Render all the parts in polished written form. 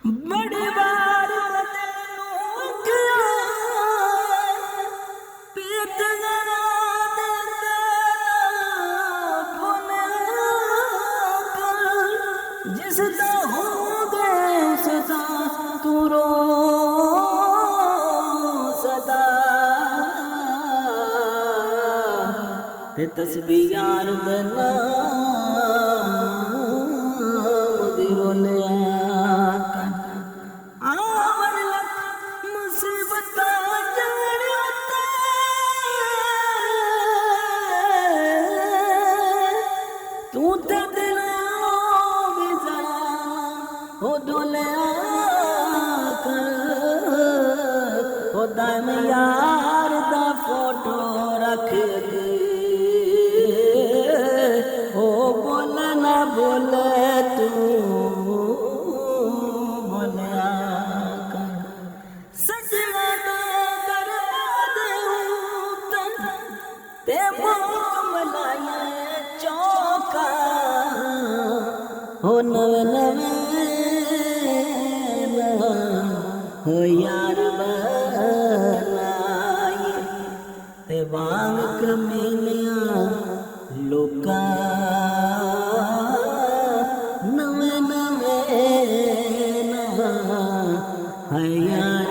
बड़ी बार तेनू किया पीत जरा देते जिसदा हो गए सदा तू रो सदा ते तस्बीह यार बना तू ते दिल बिजड़ा हो डोलिया कर हो दाम यार दा फोटो रख दे हो बोले ना बोले तू बोलिया कर सजना दे बर्बाद ते कमलाया चौका हो नवे नवे हो यार बनाए ते वांग कमीनिया लोका नवे नवे है यार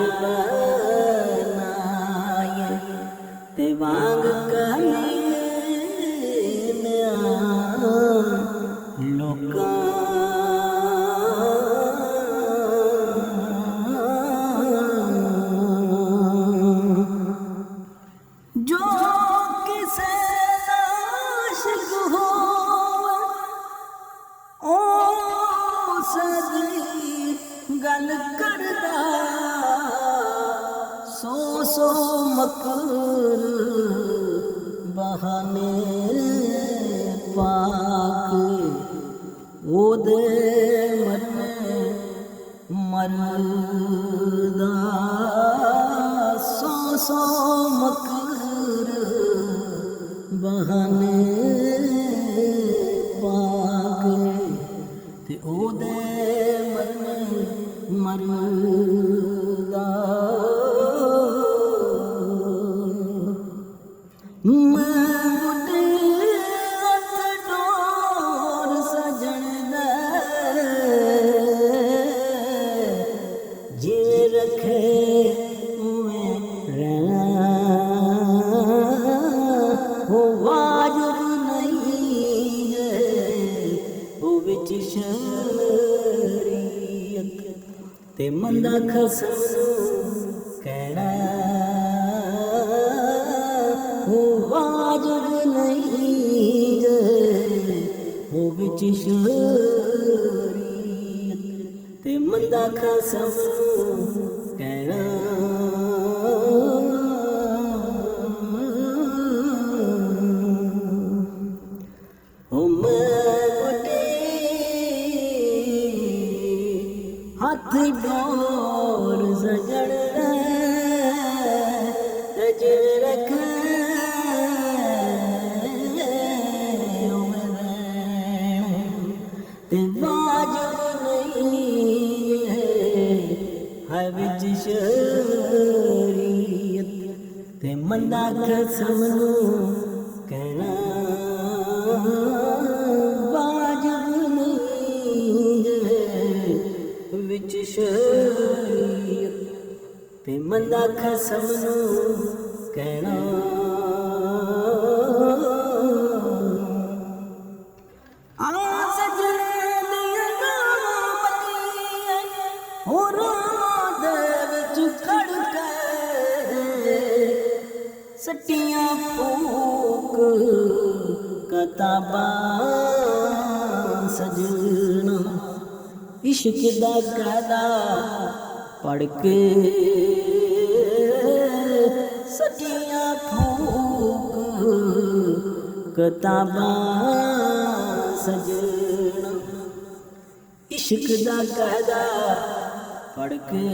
बनाए ते वांग कमीनिया लोका जो किसे आशिक हो ओ सदी गल करदा सो सो मकर बहाने पाक ओदे मरदा सो सो मकर बहाने पाक ते ओदे मरदा हो वाजिब नहीं है वो विच शरीयत ते मंदा खसम कहना हो वाजिब नहीं है वो विच शरीयत ते मंदा खसम कहना हाथ डोर सजड़ तज रख ते वाजिब नहीं है विच शरीयत ते मंदा कसम कहना वाजिब नहीं है विच शरीयत ते मंदा कसम कहना सटियां फूक कताबा सजना इश्क दा कायदा पढ़ के सटियां फूक कताबा सजना इश्क दा कायदा पढ़ के